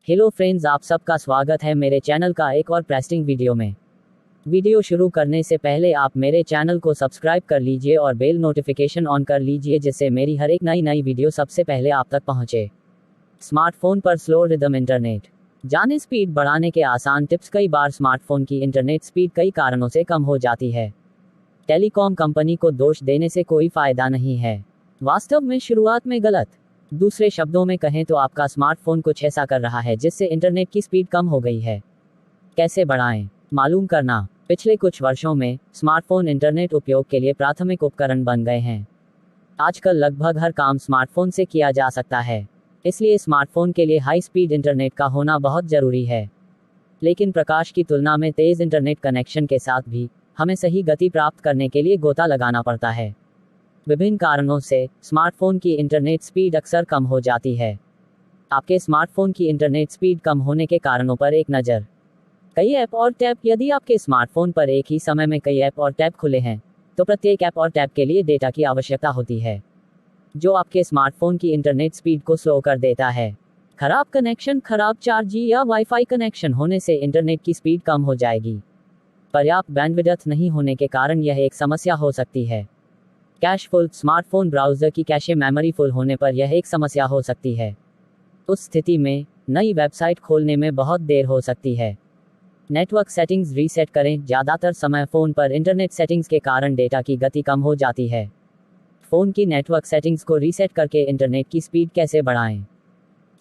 Hello friends, आप सबका स्वागत है मेरे चैनल का एक और प्रेस्टिंग वीडियो में। वीडियो शुरू करने से पहले आप मेरे चैनल को सब्सक्राइब कर लीजिए और बेल नोटिफिकेशन ऑन कर लीजिए, जिससे मेरी हर एक नई वीडियो सबसे पहले आप तक पहुंचे। स्मार्टफोन पर स्लो रिदम इंटरनेट जाने स्पीड बढ़ाने के आसान टिप्स। कई बार स्मार्टफोन की इंटरनेट स्पीड कई कारणों से कम हो जाती है। टेलीकॉम कंपनी को दोष देने से कोई फायदा नहीं है, वास्तव में शुरुआत में गलत। दूसरे शब्दों में कहें तो आपका स्मार्टफोन कुछ ऐसा कर रहा है जिससे इंटरनेट की स्पीड कम हो गई है। कैसे बढ़ाएं? मालूम करना। पिछले कुछ वर्षों में स्मार्टफोन इंटरनेट उपयोग के लिए प्राथमिक उपकरण बन गए हैं। आजकल लगभग हर काम स्मार्टफोन से किया जा सकता है, इसलिए स्मार्टफोन के लिए हाई स्पीड इंटरनेट का होना बहुत जरूरी है। लेकिन प्रकाश की तुलना में तेज इंटरनेट कनेक्शन के साथ भी हमें सही गति प्राप्त करने के लिए गोता लगाना पड़ता है। विभिन्न कारणों से स्मार्टफोन की इंटरनेट स्पीड अक्सर कम हो जाती है। आपके स्मार्टफोन की इंटरनेट स्पीड कम होने के कारणों पर एक नज़र। कई ऐप और टैब। यदि आपके स्मार्टफोन पर एक ही समय में कई ऐप और टैब खुले हैं, तो प्रत्येक ऐप और टैब के लिए डेटा की आवश्यकता होती है, जो आपके स्मार्टफोन की इंटरनेट स्पीड को स्लो कर देता है। खराब कनेक्शन, खराब 4G या वाईफाई कनेक्शन होने से इंटरनेट की स्पीड कम हो जाएगी। पर्याप्त बैंडविड्थ नहीं होने के कारण यह एक समस्या हो सकती है। Cash full. स्मार्टफोन ब्राउज़र की कैशे मेमोरी फुल होने पर यह एक समस्या हो सकती है। उस स्थिति में नई वेबसाइट खोलने में बहुत देर हो सकती है। नेटवर्क सेटिंग्स रीसेट करें। ज़्यादातर समय फ़ोन पर इंटरनेट सेटिंग्स के कारण डेटा की गति कम हो जाती है। फ़ोन की नेटवर्क सेटिंग्स को रीसेट करके इंटरनेट की स्पीड कैसे बढ़ाएं?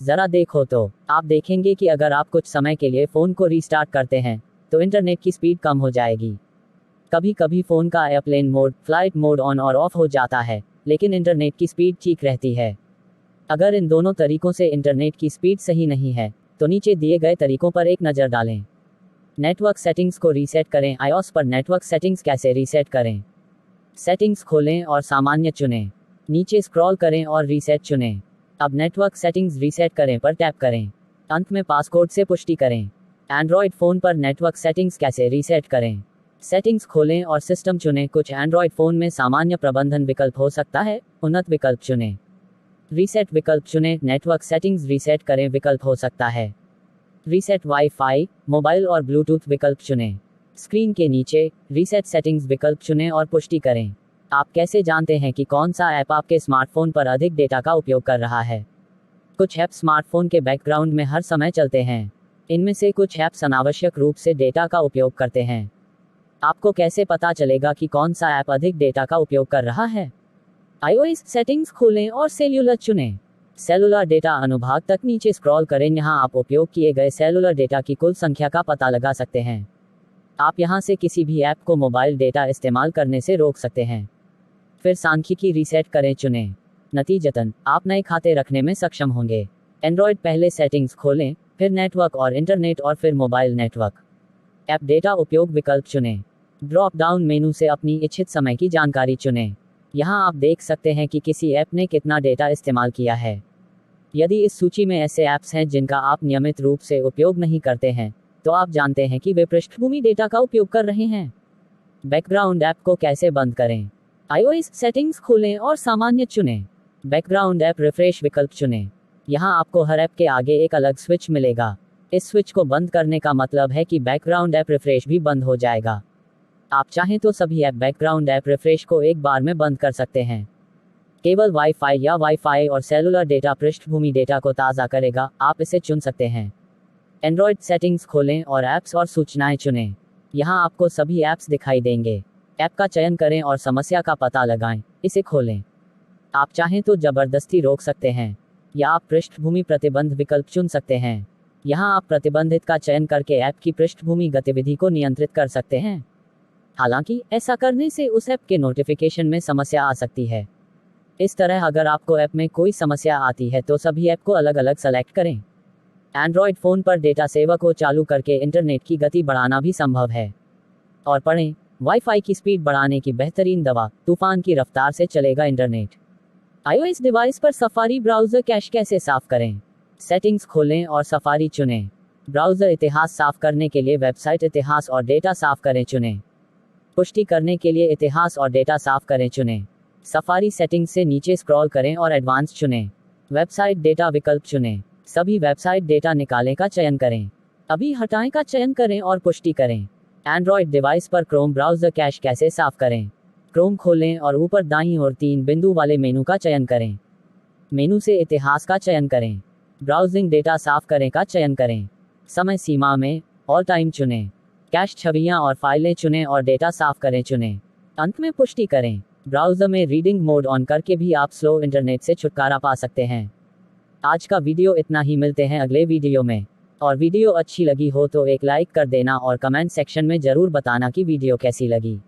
ज़रा देखो तो आप देखेंगे कि अगर आप कुछ समय के लिए फ़ोन को रीस्टार्ट करते हैं, तो इंटरनेट की स्पीड कम हो जाएगी। कभी कभी फ़ोन का airplane mode, flight mode on और ऑफ हो जाता है, लेकिन इंटरनेट की स्पीड ठीक रहती है। अगर इन दोनों तरीकों से इंटरनेट की स्पीड सही नहीं है, तो नीचे दिए गए तरीकों पर एक नज़र डालें। नेटवर्क सेटिंग्स को रीसेट करें। iOS पर नेटवर्क सेटिंग्स कैसे रीसेट करें? सेटिंग्स खोलें और सामान्य चुनें। नीचे स्क्रॉल करें और रीसेट चुनें। अब नेटवर्क सेटिंग्स रीसेट करें पर टैप करें। अंत में पासकोड से पुष्टि करें। एंड्रॉयड फ़ोन पर नेटवर्क सेटिंग्स कैसे रीसेट करें? सेटिंग्स खोलें और सिस्टम चुनें। कुछ एंड्रॉयड फ़ोन में सामान्य प्रबंधन विकल्प हो सकता है, उन्नत विकल्प चुनें। रीसेट विकल्प चुनें। नेटवर्क सेटिंग्स रीसेट करें विकल्प हो सकता है। रीसेट वाईफाई, मोबाइल और ब्लूटूथ विकल्प चुनें। स्क्रीन के नीचे रीसेट सेटिंग्स विकल्प चुनें और पुष्टि करें। आप कैसे जानते हैं कि कौन सा ऐप आपके स्मार्टफोन पर अधिक डेटा का उपयोग कर रहा है? कुछ ऐप स्मार्टफोन के बैकग्राउंड में हर समय चलते हैं। इनमें से कुछ ऐप्स अनावश्यक रूप से डेटा का उपयोग करते हैं। आपको कैसे पता चलेगा कि कौन सा ऐप अधिक डेटा का उपयोग कर रहा है? iOS सेटिंग्स खोलें और सेल्युलर चुनें। सेलुलर डेटा अनुभाग तक नीचे स्क्रॉल करें। यहाँ आप उपयोग किए गए सेलुलर डेटा की कुल संख्या का पता लगा सकते हैं। आप यहाँ से किसी भी ऐप को मोबाइल डेटा इस्तेमाल करने से रोक सकते हैं। फिर सांख्यिकी रीसेट करें चुनें। नतीजतन आप नए खाते रखने में सक्षम होंगे। एंड्रॉयड पहले सेटिंग्स खोलें, फिर नेटवर्क और इंटरनेट और फिर मोबाइल नेटवर्क। ऐप डेटा उपयोग विकल्प चुनें। ड्रॉप डाउन मेनू से अपनी इच्छित समय की जानकारी चुनें। यहाँ आप देख सकते हैं कि किसी ऐप ने कितना डेटा इस्तेमाल किया है। यदि इस सूची में ऐसे ऐप्स हैं जिनका आप नियमित रूप से उपयोग नहीं करते हैं, तो आप जानते हैं कि वे पृष्ठभूमि डेटा का उपयोग कर रहे हैं। बैकग्राउंड ऐप को कैसे बंद करें? iOS सेटिंग्स खोलें और सामान्य चुनें। बैकग्राउंड ऐप रिफ्रेश विकल्प चुनें। यहाँ आपको हर ऐप के आगे एक अलग स्विच मिलेगा। इस स्विच को बंद करने का मतलब है कि बैकग्राउंड ऐप रिफ्रेश भी बंद हो जाएगा। आप चाहें तो सभी ऐप बैकग्राउंड ऐप रिफ्रेश को एक बार में बंद कर सकते हैं। केवल वाईफाई या वाईफाई और सेलुलर डेटा पृष्ठभूमि डेटा को ताज़ा करेगा, आप इसे चुन सकते हैं। एंड्रॉयड सेटिंग्स खोलें और ऐप्स और सूचनाएं चुनें। यहाँ आपको सभी ऐप्स दिखाई देंगे। ऐप का चयन करें और समस्या का पता लगाएं, इसे खोलें। आप चाहें तो जबरदस्ती रोक सकते हैं, या आप पृष्ठभूमि प्रतिबंध विकल्प चुन सकते हैं। यहाँ आप प्रतिबंधित का चयन करके ऐप की पृष्ठभूमि गतिविधि को नियंत्रित कर सकते हैं। हालांकि ऐसा करने से उस ऐप के नोटिफिकेशन में समस्या आ सकती है। इस तरह अगर आपको ऐप में कोई समस्या आती है तो सभी ऐप को अलग अलग सेलेक्ट करें। एंड्रॉयड फ़ोन पर डेटा सेवा को चालू करके इंटरनेट की गति बढ़ाना भी संभव है। और पढ़ें, वाईफाई की स्पीड बढ़ाने की बेहतरीन दवा, तूफान की रफ्तार से चलेगा इंटरनेट। iOS डिवाइस पर सफारी ब्राउज़र कैश कैसे साफ करें? सेटिंग्स खोलें और सफारी चुनें। ब्राउज़र इतिहास साफ करने के लिए वेबसाइट इतिहास और डेटा साफ करें चुनें। पुष्टि करने के लिए इतिहास और डेटा साफ करें चुनें। सफारी सेटिंग्स से नीचे स्क्रॉल करें और एडवांस चुनें। वेबसाइट डेटा विकल्प चुनें। सभी वेबसाइट डेटा निकालें का चयन करें। अभी हटाएं का चयन करें और पुष्टि करें। एंड्रॉयड डिवाइस पर क्रोम ब्राउज़र कैश कैसे साफ करें। क्रोम खोलें और ऊपर दाईं ओर 3 बिंदु वाले मेनू का चयन करें। मेनू से इतिहास का चयन करें। ब्राउजिंग डेटा साफ करें का चयन करें। समय सीमा में ऑल टाइम चुनें। कैश छवियां और फाइलें चुनें और डेटा साफ करें चुनें। अंत में पुष्टि करें। ब्राउज़र में रीडिंग मोड ऑन करके भी आप स्लो इंटरनेट से छुटकारा पा सकते हैं। आज का वीडियो इतना ही, मिलते हैं अगले वीडियो में। और वीडियो अच्छी लगी हो तो एक लाइक कर देना और कमेंट सेक्शन में ज़रूर बताना कि वीडियो कैसी लगी।